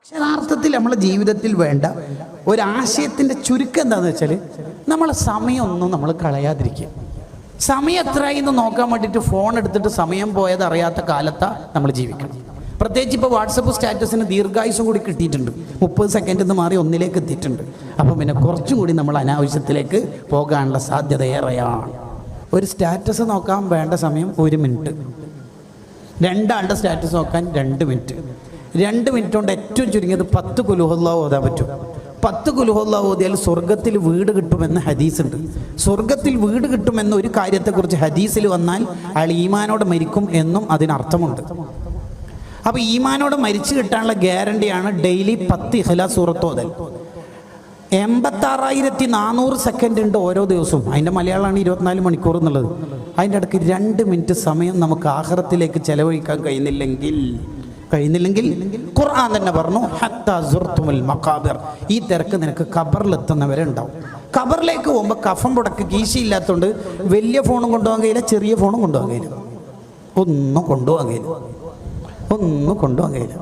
അക്ഷരാർത്ഥത്തിൽ നമ്മുടെ ജീവിതത്തിൽ വേണ്ട ഒരാശയത്തിൻ്റെ ചുരുക്കം എന്താണെന്ന് വെച്ചാൽ നമ്മളെ സമയമൊന്നും നമ്മൾ കളയാതിരിക്കുക. സമയം എത്രയായി എന്ന് നോക്കാൻ വേണ്ടിയിട്ട് ഫോൺ എടുത്തിട്ട് സമയം പോയത് അറിയാത്ത കാലത്താണ് നമ്മൾ ജീവിക്കണം. പ്രത്യേകിച്ച് ഇപ്പോൾ വാട്സപ്പ് സ്റ്റാറ്റസിന് ദീർഘായുസം കൂടി കിട്ടിയിട്ടുണ്ട്. 30 സെക്കൻഡിൽ നിന്ന് മാറി 1 എത്തിയിട്ടുണ്ട്. അപ്പം പിന്നെ കുറച്ചും കൂടി നമ്മൾ അനാവശ്യത്തിലേക്ക് പോകാനുള്ള സാധ്യത ഏറെയാണ്. ഒരു സ്റ്റാറ്റസ് നോക്കാൻ വേണ്ട സമയം 1 മിനിറ്റ്, രണ്ടാളുടെ സ്റ്റാറ്റസ് നോക്കാൻ 2 മിനിറ്റ്. 2 മിനിറ്റ് കൊണ്ട് ഏറ്റവും ചുരുങ്ങിയത് 10 കുൽഹുവല്ലാഹു ഓതാൻ പറ്റും. 10 കുൽഹുവല്ലാഹു ഓതിയാൽ സ്വർഗത്തിൽ വീട് കിട്ടുമെന്ന് ഹദീസുണ്ട്. സ്വർഗത്തിൽ വീട് കിട്ടുമെന്ന ഒരു കാര്യത്തെക്കുറിച്ച് ഹദീസിൽ വന്നാൽ അയാൾ ഈമാനോടെ മരിക്കും എന്നും അതിനർത്ഥമുണ്ട്. അപ്പോൾ ഈമാനോടെ മരിച്ചു കിട്ടാനുള്ള ഗ്യാരണ്ടിയാണ് ഡെയിലി 10 ഇഖ്ലാസ് സൂറത്ത് ഓതൽ. 86,400 സെക്കൻഡ് ഉണ്ട് ഓരോ ദിവസവും. അതിൻ്റെ മലയാളമാണ് 24 മണിക്കൂർ എന്നുള്ളത്. അതിൻ്റെ ഇടയ്ക്ക് 2 മിനിറ്റ് സമയം നമുക്ക് ആഖിറത്തിലേക്ക് ചെലവഴിക്കാൻ കഴിയുന്നില്ലെങ്കിൽ ഖുർആൻ തന്നെ പറഞ്ഞു, ഹത്താ സുർത്തുമുൽ മഖാബിർ, ഈ തിരക്ക് നിനക്ക് ഖബറിലെത്തുന്നവരെ ഉണ്ടാവും. ഖബറിലേക്ക് പോകുമ്പോൾ കഫം പുടക്ക് കീശയില്ലാത്തതുകൊണ്ട് വലിയ ഫോണും കൊണ്ടുപോകാൻ കഴിയില്ല, ചെറിയ ഫോണും കൊണ്ടുപോകാൻ കഴിയില്ല, ഒന്നും കൊണ്ടുപോകാൻ കഴിയില്ല.